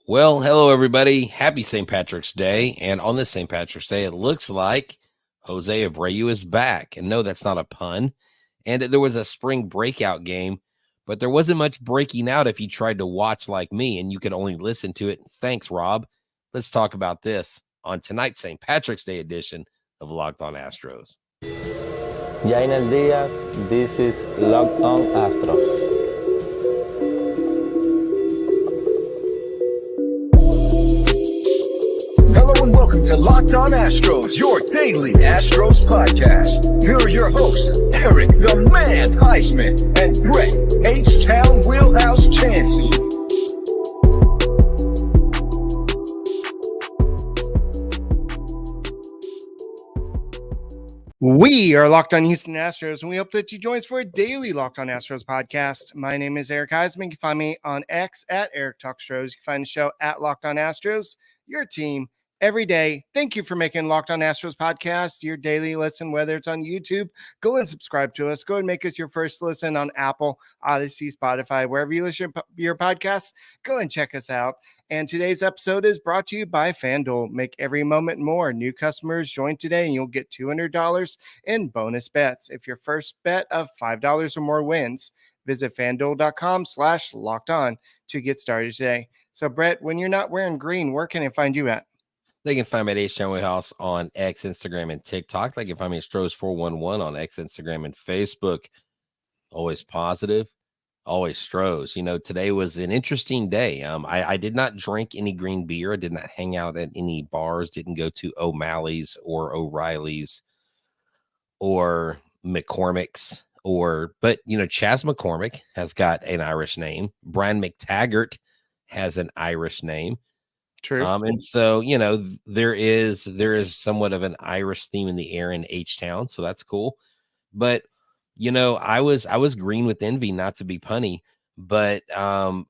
Well, hello, everybody. Happy St. Patrick's Day. And on this St. Patrick's Day, it looks like Jose Abreu is back. And no, that's not a pun. And there was a spring breakout game, but there wasn't much breaking out if you tried to watch like me and you could only listen to it. Thanks, Rob. Let's talk about this on tonight's St. Patrick's Day edition of Locked On Astros. Jainer Diaz, this is Locked On Astros. Hello and welcome to Locked On Astros, your daily Astros podcast. Here are your hosts, Eric the Man Huysman and Brett Htown Wheelhouse Chancey. We are Locked On Houston Astros, and we hope that you join us for a daily Locked On Astros podcast. My name is Eric Huysman. You can find me on X at Eric Talkstros. You can find the show at Locked On Astros, your team every day. Thank you for making Locked On Astros podcast your daily listen, whether it's on YouTube. Go and subscribe to us. Go and make us your first listen on Apple, Odyssey, Spotify, wherever you listen to your podcasts. Go and check us out. And today's episode is brought to you by FanDuel. Make every moment more. New customers join today and you'll get $200 in bonus bets if your first bet of $5 or more wins. Visit FanDuel.com/lockedon to get started today. So, Brett, when you're not wearing green, where can I find you at? They can find me at Htown Wheelhouse on X, Instagram, and TikTok. They can find me at Stros411 on X, Instagram, and Facebook. Always positive. Always Stros. You know, today was an interesting day. I did not drink any green beer. I did not hang out at any bars. Didn't go to O'Malley's or O'Reilly's or McCormick's but you know, Chas McCormick has got an Irish name. Brian McTaggart has an Irish name. True. And so, you know, there is somewhat of an Irish theme in the air in Htown, so that's cool. But you know, I was green with envy, not to be punny, but I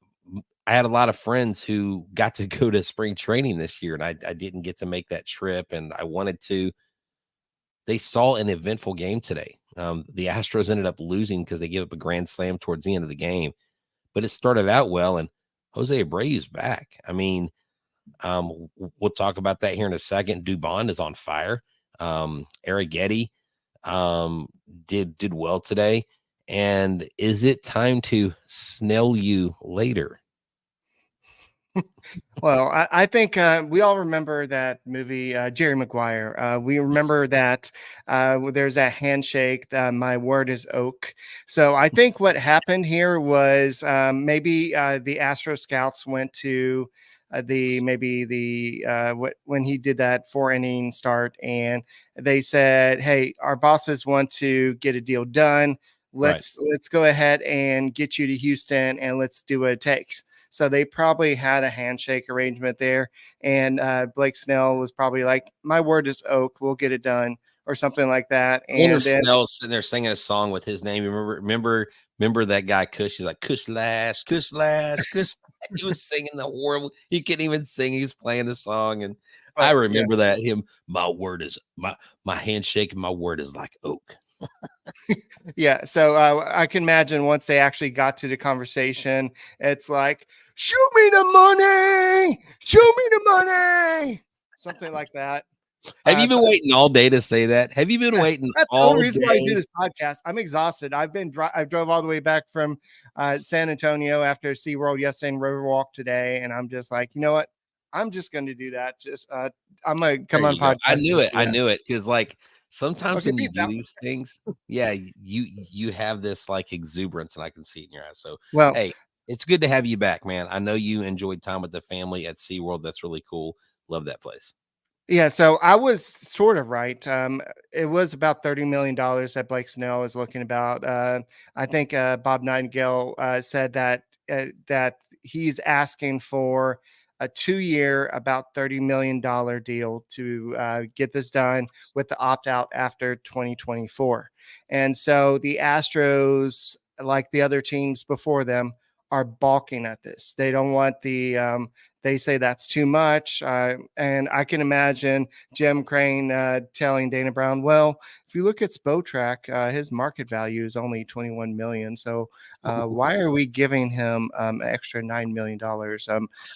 had a lot of friends who got to go to spring training this year, and I didn't get to make that trip, and I wanted to. They saw an eventful game today. The Astros ended up losing because they gave up a grand slam towards the end of the game, but it started out well, and Jose Abreu is back. I mean, we'll talk about that here in a second. Dubon is on fire. Urquidy did well today. And is it time to Snell you later? Well, I think we all remember that movie, Jerry Maguire. We remember that there's that handshake, my word is oak. So I think what happened here was maybe the Astro scouts went to when he did that 4-inning start, and they said, hey, our bosses want to get a deal done. Let's go ahead and get you to Houston and let's do what it takes. So they probably had a handshake arrangement there. And Blake Snell was probably like, my word is oak. We'll get it done, or something like that. And then Snell's sitting there singing a song with his name. Remember that guy Kush? He's like, Kush Lash, Kush Lash, Kush. He was singing the horrible. He couldn't even sing. He's playing the song. And I remember that my word is my handshake and my word is like oak. Yeah, so I can imagine once they actually got to the conversation, it's like, show me the money, something like that. Have you been waiting all day to say that? Have you been waiting all day? That's the only reason why I do this podcast. I'm exhausted. I drove all the way back from San Antonio after SeaWorld yesterday and Riverwalk today, and I'm just like, you know what? I'm just going to do that. Just I'm going to come on podcast. I knew it because like sometimes when you do these things, you have this like exuberance, and I can see it in your eyes. So, hey, it's good to have you back, man. I know you enjoyed time with the family at SeaWorld. That's really cool. Love that place. Yeah, so I was sort of right. It was about $30 million that Blake Snell is looking about. I think Bob Nightingale said that he's asking for a 2-year, about $30 million deal to get this done with the opt-out after 2024. And so the Astros, like the other teams before them, are balking at this. They don't want the they say that's too much. And I can imagine Jim Crane telling Dana Brown, well, if you look at Spotrac, his market value is only $21 million. So why are we giving him an extra $9 million?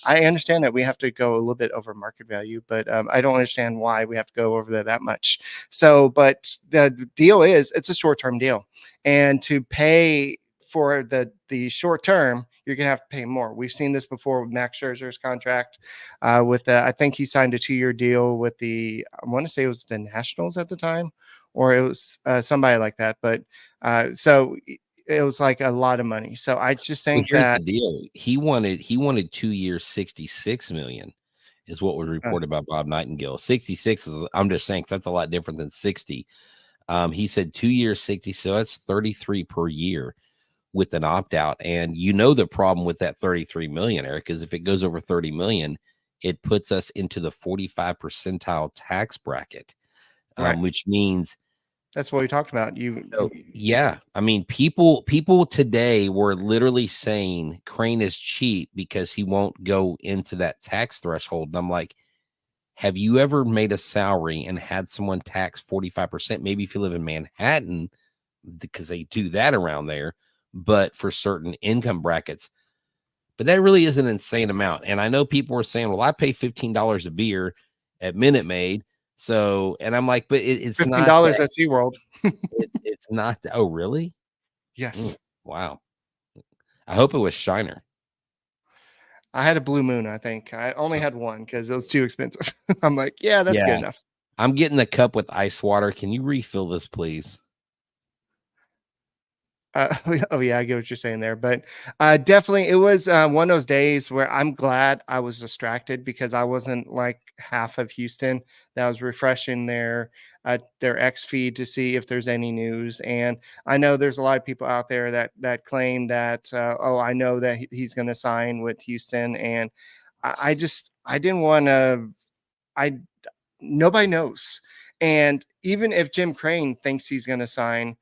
I understand that we have to go a little bit over market value, but I don't understand why we have to go over that much. So, but the deal is it's a short-term deal. And to pay for the short term, you're going to have to pay more. We've seen this before with Max Scherzer's contract. I think he signed a 2-year deal with I want to say it was the Nationals at the time, or it was somebody like that. But so it was like a lot of money. So I just think here's that the deal. He wanted 2 years, $66 million is what was reported by Bob Nightingale. 66 is, I'm just saying, 'cause that's a lot different than 60. He said 2 years, 60. So that's 33 per year with an opt-out. And the problem with that 33 million, Eric, is if it goes over 30 million, it puts us into the 45 percentile tax bracket, right. Which means that's what we talked about. Yeah. I mean, people today were literally saying Crane is cheap because he won't go into that tax threshold. And I'm like, have you ever made a salary and had someone tax 45%? Maybe if you live in Manhattan, because they do that around there, but for certain income brackets. But that really is an insane amount. And I know people were saying, well, I pay $15 a beer at Minute Maid. So, and I'm like, but it's $15 not at SeaWorld. it's not. Oh, really? Yes. Wow. I hope it was Shiner. I had a Blue Moon, I think. I only had one because it was too expensive. I'm like, yeah, that's good enough. I'm getting the cup with ice water. Can you refill this, please? Oh yeah, I get what you're saying there, but definitely it was one of those days where I'm glad I was distracted because I wasn't like half of Houston. That was refreshing their X feed to see if there's any news. And I know there's a lot of people out there that claim that I know that he's going to sign with Houston, and I didn't want to. Nobody knows, and even if Jim Crane thinks he's going to sign,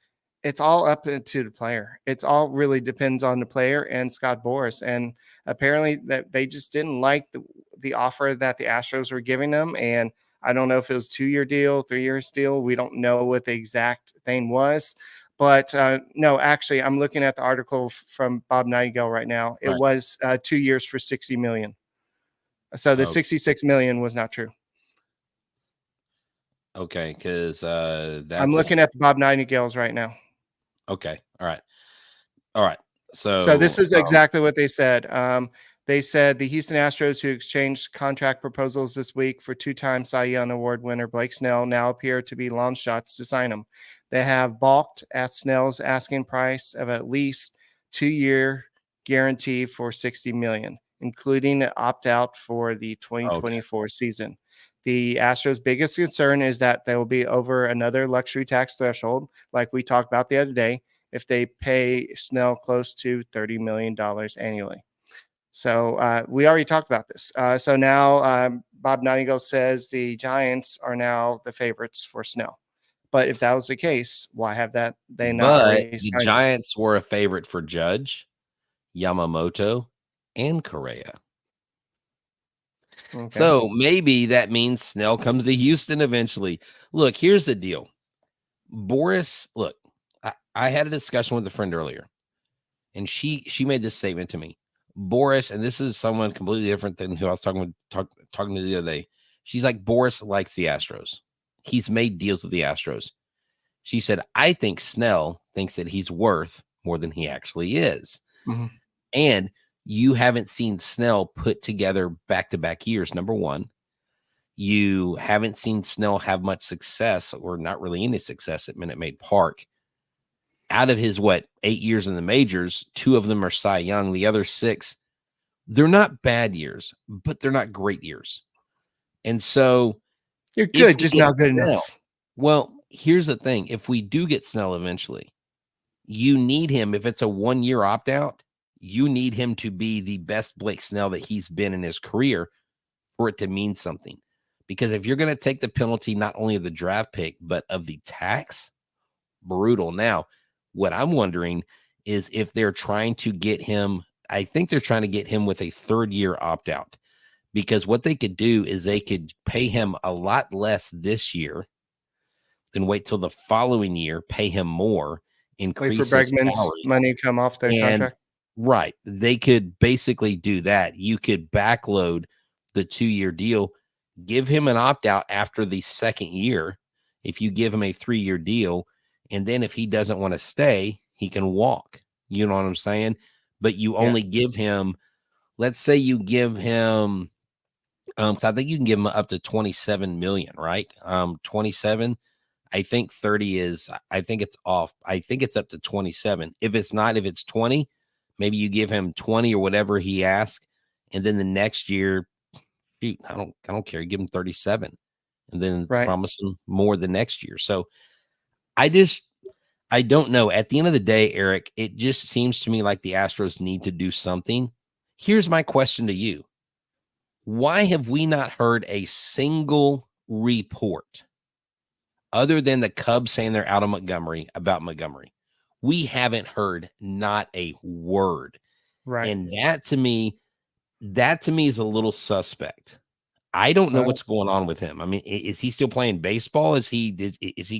it's all up to the player. It's all really depends on the player and Scott Boras. And apparently that they just didn't like the offer that the Astros were giving them. And I don't know if it was 2-year deal, 3 years deal. We don't know what the exact thing was. But no, actually, I'm looking at the article from Bob Nightingale right now. It was 2 years for $60 million. So the $66 million was not true. Okay, because I'm looking at the Bob Nightingales right now. Okay. All right. So this is exactly what they said. They said the Houston Astros, who exchanged contract proposals this week for 2-time Cy Young Award winner Blake Snell, now appear to be long shots to sign him. They have balked at Snell's asking price of at least 2-year guarantee for $60 million, including an opt-out for the 2024 season. The Astros' biggest concern is that they will be over another luxury tax threshold, like we talked about the other day, if they pay Snell close to $30 million annually. So we already talked about this. So now Bob Nightingale says the Giants are now the favorites for Snell. But if that was the case, why have that? They not already the Giants were a favorite for Judge, Yamamoto, and Correa. Okay. So maybe that means Snell comes to Houston eventually. Look, here's the deal. Boras, look, I had a discussion with a friend earlier, and she made this statement to me. Boras, and this is someone completely different than who I was talking to the other day. She's like, Boras likes the Astros. He's made deals with the Astros. She said, I think Snell thinks that he's worth more than he actually is. Mm-hmm. And you haven't seen Snell put together back-to-back years, number one. You haven't seen Snell have much success, or not really any success, at Minute Maid Park. Out of his, 8 years in the majors, 2 of them are Cy Young. The other 6, they're not bad years, but they're not great years. And so you're good, just not good enough. Well, here's the thing. If we do get Snell eventually, you need him. If it's a 1-year opt-out, you need him to be the best Blake Snell that he's been in his career for it to mean something. Because if you're going to take the penalty, not only of the draft pick, but of the tax, brutal. Now, what I'm wondering is if they're trying to get him I think they're trying to get him with a 3rd-year opt-out, because what they could do is they could pay him a lot less this year, then wait till the following year, pay him more, Wait for increase his Bregman's salary. money to come off their And contract. right, they could basically do that. You could backload the 2-year deal, give him an opt-out after the 2nd year if you give him a 3-year deal, and then if he doesn't want to stay, he can walk. You know what I'm saying? But you only give him, let's say you give him, 'cause I think you can give him up to 27 million, right? 27. I think 30 is, I think it's off. I think it's up to 27. If it's not, if it's 20, maybe you give him 20 or whatever he asks. And then the next year, shoot, I don't care. Give him 37 and then Right. promise him more the next year. So I don't know. At the end of the day, Eric, it just seems to me like the Astros need to do something. Here's my question to you. Why have we not heard a single report other than the Cubs saying they're out of Montgomery about Montgomery? We haven't heard not a word. Right. And that to me is a little suspect. I don't know what's going on with him. I mean, is he still playing baseball? Is he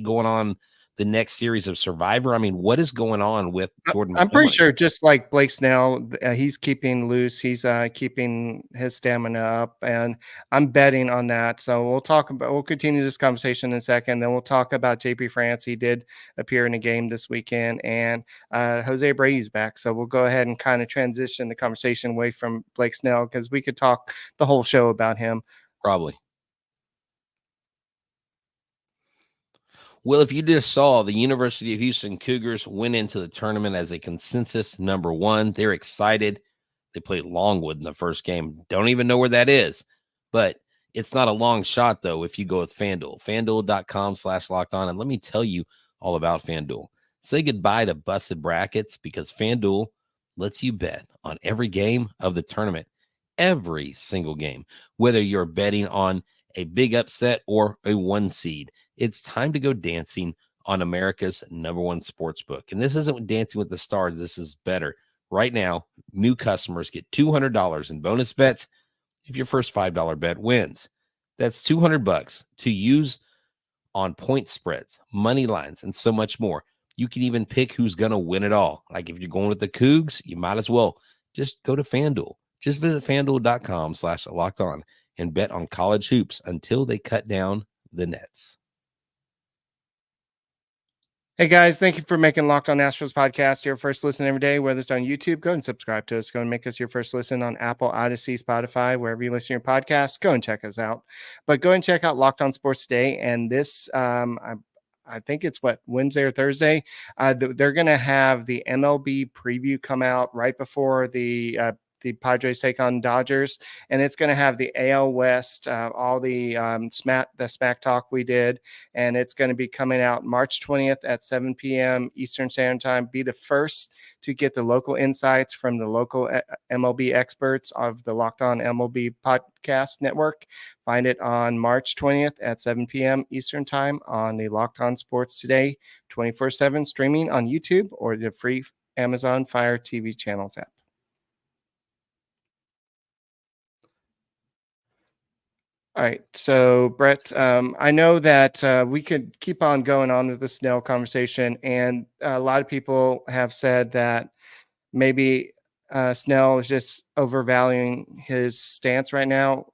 going on the next series of Survivor? I mean, what is going on with Jordan I'm pretty Montgomery? sure, just like Blake Snell, he's keeping loose. He's keeping his stamina up, and I'm betting on that. So we'll continue this conversation in a second. Then we'll talk about JP France. He did appear in a game this weekend, and Jose Abreu's back. So we'll go ahead and kind of transition the conversation away from Blake Snell, because we could talk the whole show about him. Probably. Well, if you just saw, the University of Houston Cougars went into the tournament as a consensus #1. They're excited. They played Longwood in the first game. Don't even know where that is, but it's not a long shot, though, if you go with FanDuel. FanDuel.com/lockedon. And let me tell you all about FanDuel. Say goodbye to busted brackets, because FanDuel lets you bet on every game of the tournament, every single game, whether you're betting on a big upset or a 1 seed. It's time to go dancing on America's #1 sports book. And this isn't Dancing with the Stars. This is better. Right now, new customers get $200 in bonus bets if your first $5 bet wins. That's $200 to use on point spreads, money lines, and so much more. You can even pick who's going to win it all. Like if you're going with the Cougs, you might as well just go to FanDuel. Just visit FanDuel.com/lockedon and bet on college hoops until they cut down the nets. Hey guys, thank you for making Locked On Astros podcast your first listen every day. Whether it's on YouTube, go and subscribe to us. Go and make us your first listen on Apple, Odyssey, Spotify, wherever you listen to your podcasts. Go and check us out. But go and check out Locked On Sports Today. And this, I think it's Wednesday or Thursday. They're going to have the MLB preview come out right before the Padres take on Dodgers, and it's going to have the AL West, all the smack talk we did, and it's going to be coming out March 20th at 7 p.m. Eastern Standard Time. Be the first to get the local insights from the local MLB experts of the Locked On MLB podcast network. Find it on March 20th at 7 p.m. Eastern Time on the Locked On Sports Today 24/7 streaming on YouTube or the free Amazon Fire TV channels app. All right. So, Brett, I know that we could keep on going on with the Snell conversation, and a lot of people have said that maybe Snell is just overvaluing his stance right now.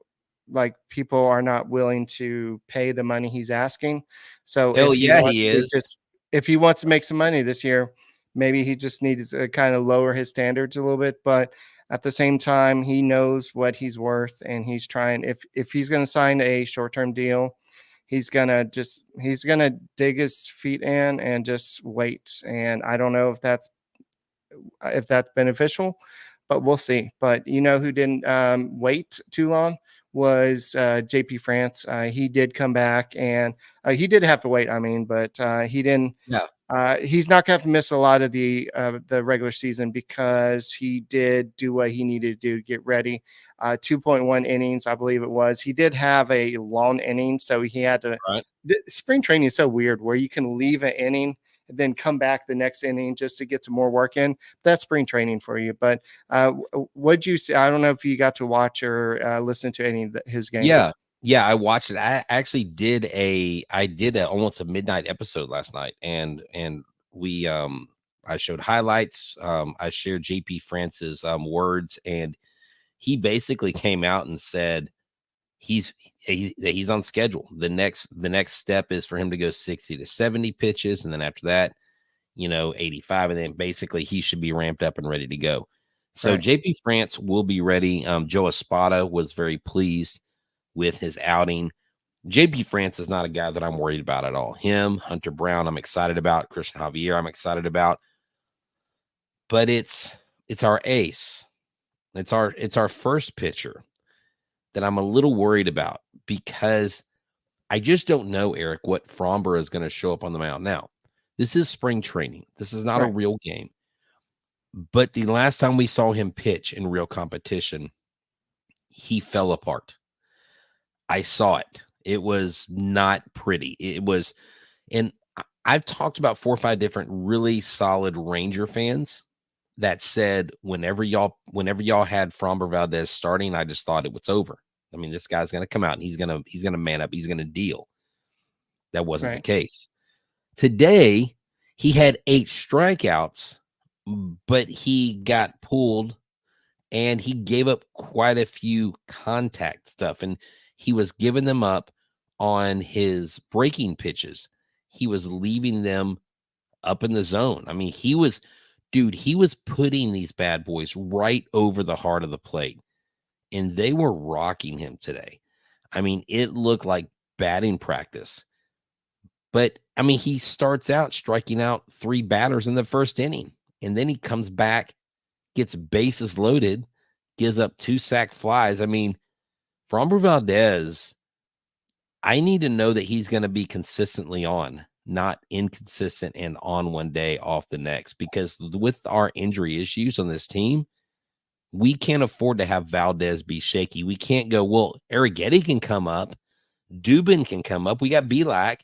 Like, people are not willing to pay the money he's asking. So, Hell yeah, he is. If he wants to make some money this year, maybe he just needs to kind of lower his standards a little bit. But at the same time, he knows what he's worth, and he's trying. If he's going to sign a short-term deal, he's gonna dig his feet in and just wait. And I don't know if that's beneficial, but we'll see. But you know who didn't wait too long was JP France. He did come back, and he did have to wait. I mean, but he didn't. Yeah. He's not going to miss a lot of the regular season, because he did do what he needed to do to get ready. 2.1 innings, I believe it was. He did have a long inning, so he had to. Right. Spring training is so weird, where you can leave an inning and then come back the next inning just to get some more work in. That's spring training for you. But what'd you see? I don't know if you got to watch or listen to any of his games. Yeah, I watched it. I actually did almost a midnight episode last night, and we I showed highlights. I shared JP France's words, and he basically came out and said he's on schedule. The next step is for him to go 60 to 70 pitches, and then after that, 85, and then basically he should be ramped up and ready to go. So Right. JP France will be ready. Joe Espada was very pleased with his outing. JP France is not a guy that I'm worried about at all. Him, Hunter Brown, I'm excited about. Christian Javier, I'm excited about. But it's our ace. It's our first pitcher that I'm a little worried about, because I just don't know, Eric, what Framber is going to show up on the mound. Now, this is spring training. This is not a real game. But the last time we saw him pitch in real competition, he fell apart. I saw it. It was not pretty. It was, and I've talked about 4 or 5 different really solid Ranger fans that said whenever y'all had Framber Valdez starting, I just thought it was over. I mean, this guy's going to come out and he's going to man up. He's going to deal. That wasn't the case. Today, he had 8 strikeouts, but he got pulled and he gave up quite a few contact stuff, and he was giving them up on his breaking pitches. He was leaving them up in the zone. I mean, he was putting these bad boys right over the heart of the plate, and they were rocking him today. I mean, it looked like batting practice. But, I mean, he starts out striking out 3 batters in the first inning, and then he comes back, gets bases loaded, gives up 2 sac flies. I mean, Framber Valdez, I need to know that he's going to be consistently on, not inconsistent and on one day, off the next, because with our injury issues on this team, we can't afford to have Valdez be shaky. We can't go, well, Urquidy can come up, Dubon can come up. We got Belak.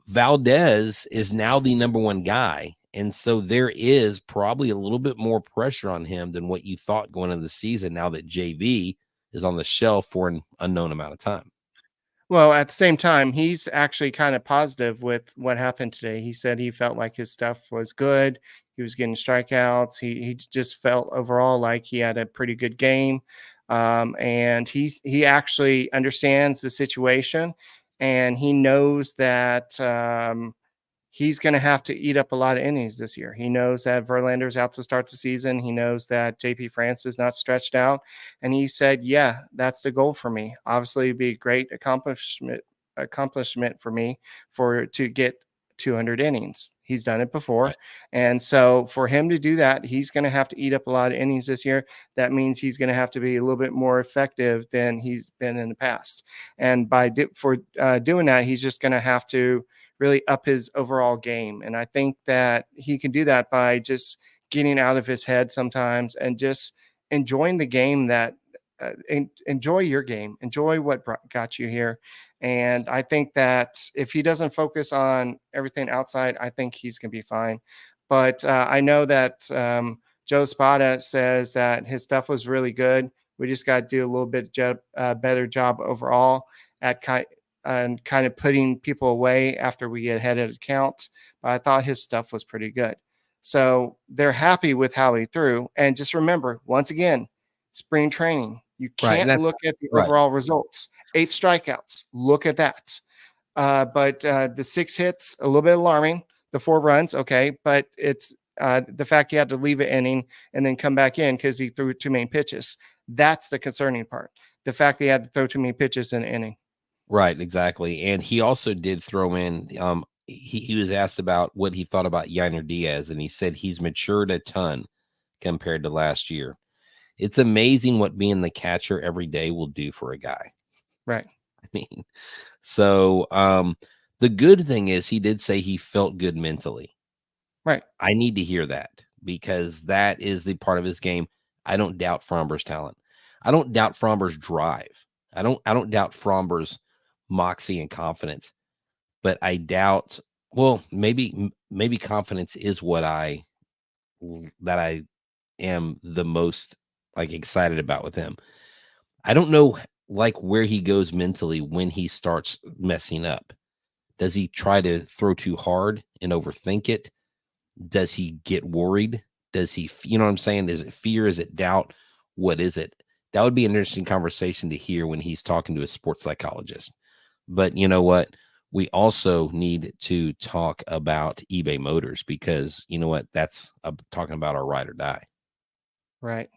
Valdez is now the number 1 guy. And so there is probably a little bit more pressure on him than what you thought going into the season, now that JV is on the shelf for an unknown amount of time. Well, at the same time, he's actually kind of positive with what happened today. He said he felt like his stuff was good. He was getting strikeouts. He just felt overall like he had a pretty good game. And he actually understands the situation, and he knows that he's going to have to eat up a lot of innings this year. He knows that Verlander's out to start the season. He knows that JP France is not stretched out. And he said, yeah, that's the goal for me. Obviously, it'd be a great accomplishment for me to get 200 innings. He's done it before. Right. And so for him to do that, he's going to have to eat up a lot of innings this year. That means he's going to have to be a little bit more effective than he's been in the past. And for doing that, he's just going to have to really up his overall game. And I think that he can do that by just getting out of his head sometimes and just enjoying the game enjoy your game, enjoy what got you here. And I think that if he doesn't focus on everything outside, I think he's going to be fine. But I know that Joe Espada says that his stuff was really good. We just got to do a little bit better job overall at kind of putting people away after we get ahead of the count. But I thought his stuff was pretty good. So they're happy with how he threw. And just remember, once again, spring training. You can't look at the overall results. 8 strikeouts. Look at that. But the 6 hits, a little bit alarming. The 4 runs, okay. But it's the fact he had to leave an inning and then come back in because he threw too many pitches. That's the concerning part. The fact that he had to throw too many pitches in an inning. Right, exactly. And he also did throw in, he was asked about what he thought about Yainer Diaz, and he said he's matured a ton compared to last year. It's amazing what being the catcher every day will do for a guy. Right. I mean, so the good thing is he did say he felt good mentally. Right. I need to hear that, because that is the part of his game. I don't doubt Framber's talent. I don't doubt Framber's drive. I don't doubt Framber's moxie and confidence, but I doubt Well, maybe confidence is what that I am the most like excited about with him. I don't know like where he goes mentally when he starts messing up. Does he try to throw too hard and overthink it? Does he get worried? Does he, you know what I'm saying? Is it fear? Is it doubt? What is it? That would be an interesting conversation to hear when he's talking to a sports psychologist. But you know what? We also need to talk about eBay Motors because you know what? That's talking about our ride or die. Right.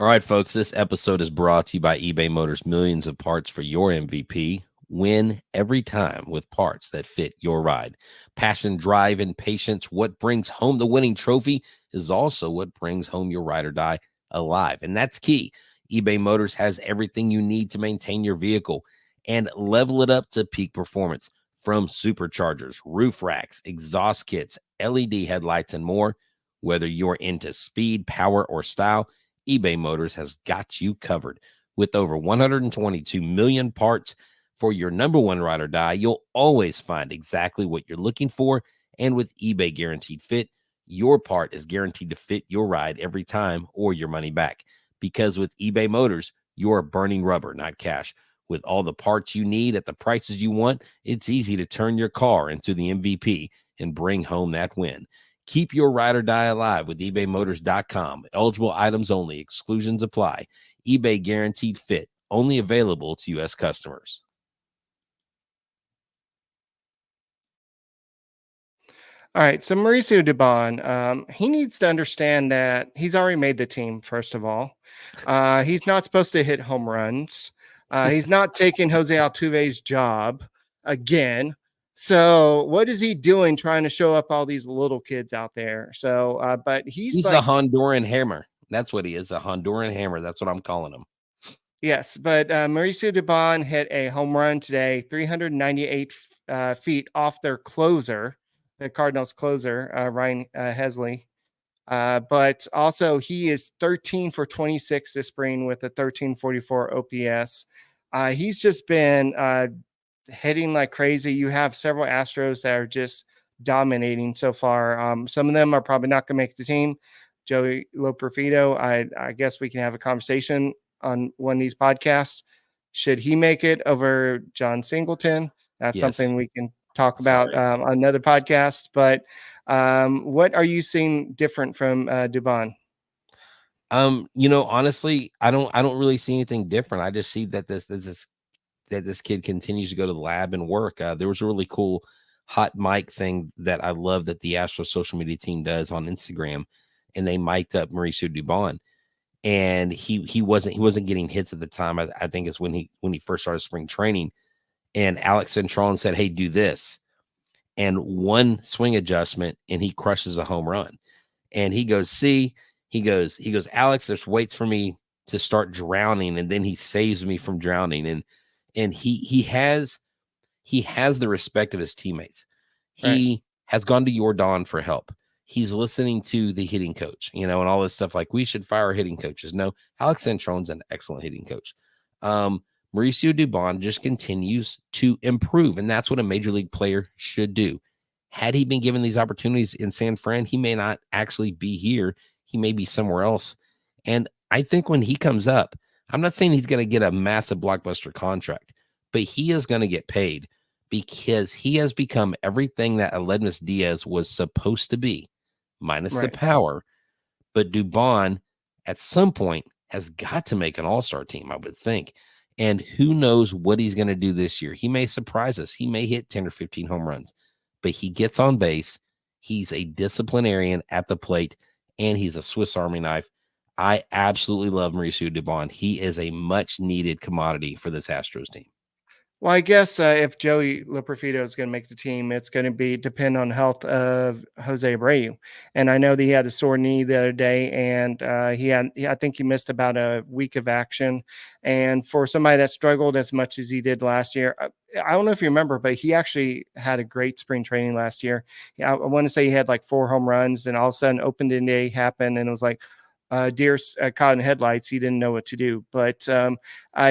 All right, folks, this episode is brought to you by eBay Motors. Millions of parts for your MVP. Win every time with parts that fit your ride. Passion, drive, and patience. What brings home the winning trophy is also what brings home your ride or die alive. And that's key. eBay Motors has everything you need to maintain your vehicle and level it up to peak performance. From superchargers, roof racks, exhaust kits, LED headlights, and more. Whether you're into speed, power, or style, eBay Motors has got you covered. With over 122 million parts for your number one ride or die, you'll always find exactly what you're looking for. And with eBay Guaranteed Fit, your part is guaranteed to fit your ride every time or your money back. Because with eBay Motors, you're burning rubber, not cash. With all the parts you need at the prices you want, it's easy to turn your car into the MVP and bring home that win. Keep your ride or die alive with ebaymotors.com. Eligible items only. Exclusions apply. eBay Guaranteed Fit. Only available to U.S. customers. All right. So Mauricio Dubon, he needs to understand that he's already made the team, first of all. He's not supposed to hit home runs. He's not taking Jose Altuve's job again. So what is he doing trying to show up all these little kids out there? So, but he's He's the like, Honduran hammer. That's what he is, a Honduran hammer. That's what I'm calling him. yes, but Mauricio Dubon hit a home run today, 398 feet off their closer, the Cardinals closer, Ryan Hesley. But also, he is 13 for 26 this spring with a 1344 OPS. He's just been hitting like crazy. You have several Astros that are just dominating so far. Some of them are probably not going to make the team. Joey Loperfido, I guess we can have a conversation on one of these podcasts. Should he make it over John Singleton? That's Yes. something we can talk about on another podcast. But what are you seeing different from Dubon? Honestly, I don't really see anything different. I just see that this kid continues to go to the lab and work. There was a really cool hot mic thing that I love that the Astros social media team does on Instagram, and they mic'd up Mauricio Dubon, and he wasn't getting hits at the time. I think it's when he first started spring training, and Alex Centron said, "Hey, do this," and one swing adjustment, and he crushes a home run. And he goes, "See," he goes, "Alex, there's waits for me to start drowning, and then he saves me from drowning." And he has the respect of his teammates. He has gone to Jordan for help. He's listening to the hitting coach, and all this stuff like we should fire hitting coaches. No, Alex Centron's an excellent hitting coach. Mauricio Dubon just continues to improve, and that's what a major league player should do. Had he been given these opportunities in San Fran, he may not actually be here. He may be somewhere else. And I think when he comes up, I'm not saying he's going to get a massive blockbuster contract, but he is going to get paid because he has become everything that Aledmus Diaz was supposed to be, minus the power. But Dubon, at some point, has got to make an all-star team, I would think. And who knows what he's going to do this year. He may surprise us. He may hit 10 or 15 home runs, but he gets on base. He's a disciplinarian at the plate, and he's a Swiss Army knife. I absolutely love Mauricio Dubon. He is a much-needed commodity for this Astros team. Well, I guess if Joey Loperfido is going to make the team, it's going to depend on health of Jose Abreu. And I know that he had a sore knee the other day, and I think he missed about a week of action. And for somebody that struggled as much as he did last year, I don't know if you remember, but he actually had a great spring training last year. I want to say he had like 4 home runs, and all of a sudden opening day happened, and it was like, deer caught in headlights. He didn't know what to do, but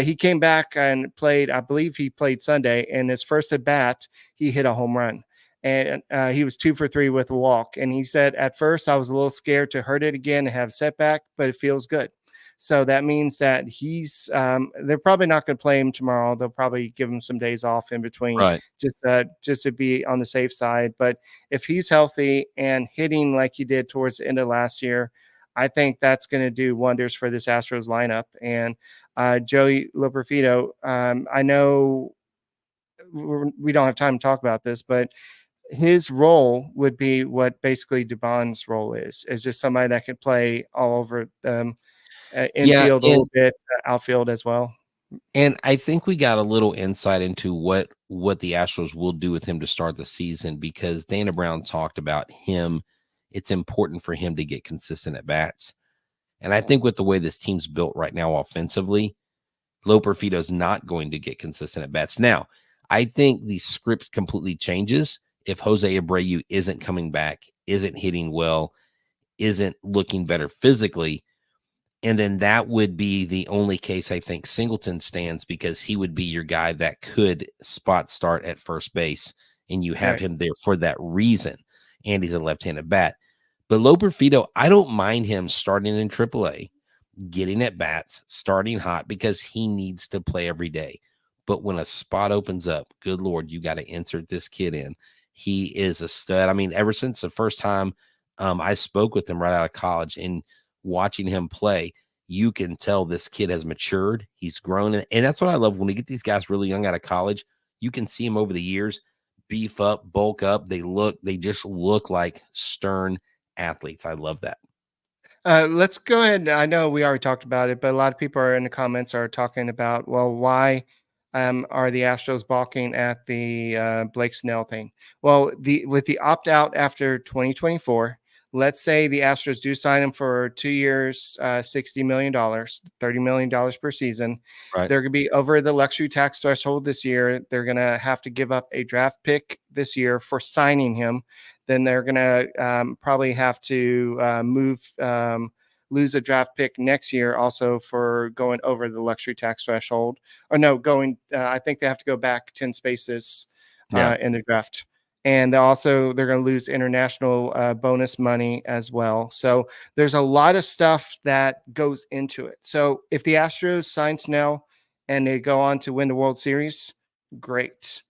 he came back and played. I believe he played Sunday, and his first at bat, he hit a home run. And he was 2 for 3 with a walk. And he said, at first, I was a little scared to hurt it again and have a setback, but it feels good. So that means that he's they're probably not going to play him tomorrow. They'll probably give him some days off in between, Right. just to be on the safe side. But if he's healthy and hitting like he did towards the end of last year, I think that's going to do wonders for this Astros lineup. And Joey Loperfido, I know we don't have time to talk about this, but his role would be what basically Dubon's role is just somebody that could play all over infield a little bit, outfield as well. And I think we got a little insight into what the Astros will do with him to start the season, because Dana Brown talked about him. It's important for him to get consistent at bats. And I think with the way this team's built right now offensively, Loperfido's not going to get consistent at bats. Now, I think the script completely changes if Jose Abreu isn't coming back, isn't hitting well, isn't looking better physically. And then that would be the only case I think Singleton stands, because he would be your guy that could spot start at first base, and you have him there for that reason. And he's a left-handed bat. But Loperfido, I don't mind him starting in AAA, getting at bats, starting hot, because he needs to play every day. But when a spot opens up, good Lord, you got to insert this kid in. He is a stud. I mean, ever since the first time I spoke with him right out of college, and watching him play, you can tell this kid has matured. He's grown. And that's what I love when we get these guys really young out of college. You can see them over the years beef up, bulk up. They just look like stern athletes. I love that. Let's go ahead. I know we already talked about it, but a lot of people are in the comments are talking about, well, why are the Astros balking at the Blake Snell thing? Well, with the opt out after 2024, let's say the Astros do sign him for 2 years, $60 million, $30 million per season. Right. They're going to be over the luxury tax threshold this year. They're going to have to give up a draft pick this year for signing him. Then they're going to probably have to lose a draft pick next year also for going over the luxury tax threshold. Or no, I think they have to go back 10 spaces in the draft. And they're going to lose international bonus money as well. So there's a lot of stuff that goes into it. So if the Astros sign Snell and they go on to win the World Series, great.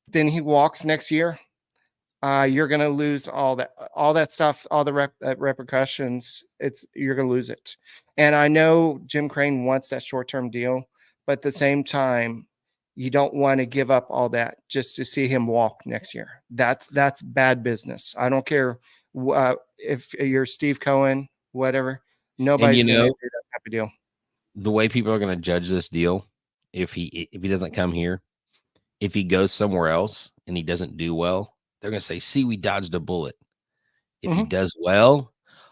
Then he walks next year. You're going to lose all that stuff, all the repercussions. You're going to lose it. And I know Jim Crane wants that short-term deal, but at the same time, you don't want to give up all that just to see him walk next year. That's bad business. I don't care if you're Steve Cohen, whatever. Nobody's going to do that type of deal. The way people are going to judge this deal, if he doesn't come here, if he goes somewhere else and he doesn't do well, they're going to say, see, we dodged a bullet. If he does well,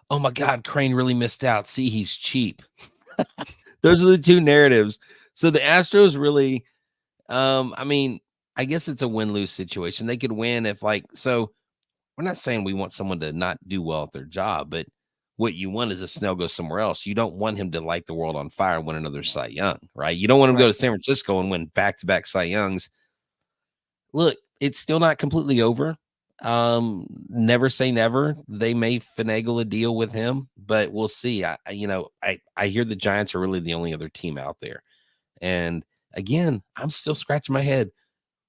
oh my God, Crane really missed out. See, he's cheap. Those are the two narratives. So the Astros really, I mean, I guess it's a win-lose situation. They could win so we're not saying we want someone to not do well at their job, but what you want is if Snell goes somewhere else. You don't want him to light the world on fire and win another Cy Young, right? You don't want him to go to San Francisco and win back-to-back Cy Youngs. Look, it's still not completely over. Never say never. They may finagle a deal with him, but we'll see. I hear the Giants are really the only other team out there. And again, I'm still scratching my head.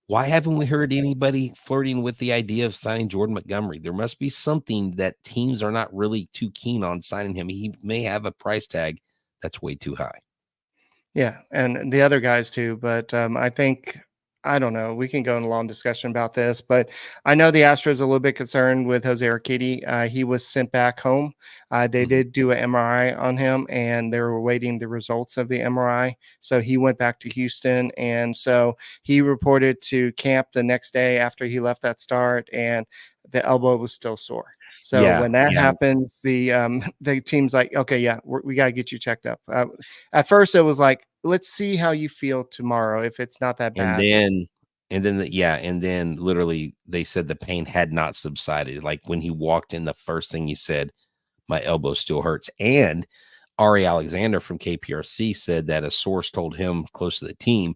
Why haven't we heard anybody flirting with the idea of signing Jordan Montgomery? There must be something that teams are not really too keen on signing him. He may have a price tag that's way too high. Yeah, and the other guys too, but I don't know. We can go in a long discussion about this, but I know the Astros are a little bit concerned with Jose Urquidy. He was sent back home. They did do an MRI on him, and they were waiting the results of the MRI. So he went back to Houston, and so he reported to camp the next day after he left that start, and the elbow was still sore. So when that happens, the team's like, okay, we got to get you checked up. At first, it was like, let's see how you feel tomorrow if it's not that bad. And then literally they said the pain had not subsided. Like when he walked in, the first thing he said, my elbow still hurts. And Ari Alexander from KPRC said that a source told him close to the team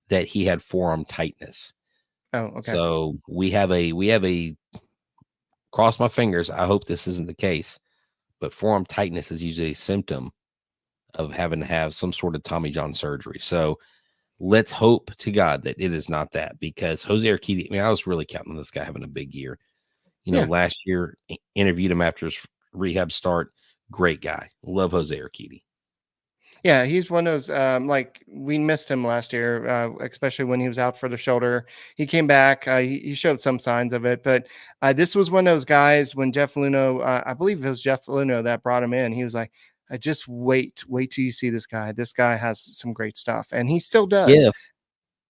that he had forearm tightness. Oh, okay. So we have a cross my fingers. I hope this isn't the case, but forearm tightness is usually a symptom of having to have some sort of Tommy John surgery. So let's hope to God that it is not that, because Jose Urquidy, I was really counting on this guy having a big year. Last year, interviewed him after his rehab start. Great guy. Love Jose Urquidy. Yeah, he's one of those, like, we missed him last year, especially when he was out for the shoulder. He came back. He showed some signs of it, but this was one of those guys when Jeff Luno, I believe it was Jeff Luno that brought him in. He was like, just wait till you see this guy. This guy has some great stuff, and he still does.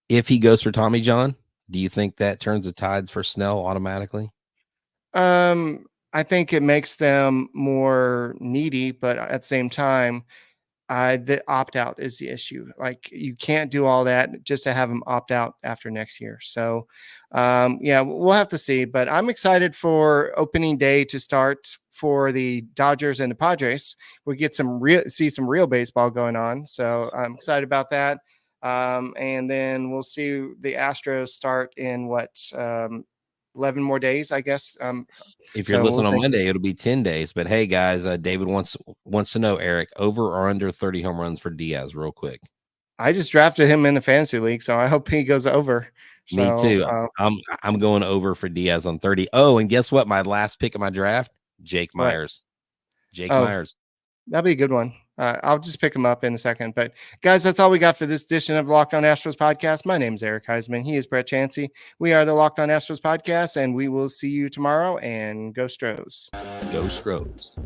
If he goes for Tommy John, do you think that turns the tides for Snell automatically? I think it makes them more needy, but at the same time, the opt-out is the issue. Like, you can't do all that just to have them opt out after next year. So, we'll have to see. But I'm excited for opening day to start for the Dodgers and the Padres. We get some real baseball going on. So I'm excited about that. And then we'll see the Astros start in 11 more days, I guess. If you're listening on Monday, it'll be 10 days. But hey, guys, David wants to know, Eric, over or under 30 home runs for Diaz, real quick. I just drafted him in the fantasy league, so I hope he goes over. Me too. I'm going over for Diaz on 30. Oh, and guess what? My last pick of my draft, Jake Myers. Myers. That'd be a good one. I'll just pick him up in a second. But guys, that's all we got for this edition of Locked On Astros podcast. My name is Eric Huysman. He is Brett Chancey. We are the Locked On Astros podcast, and we will see you tomorrow. And go Stros. Go Stros.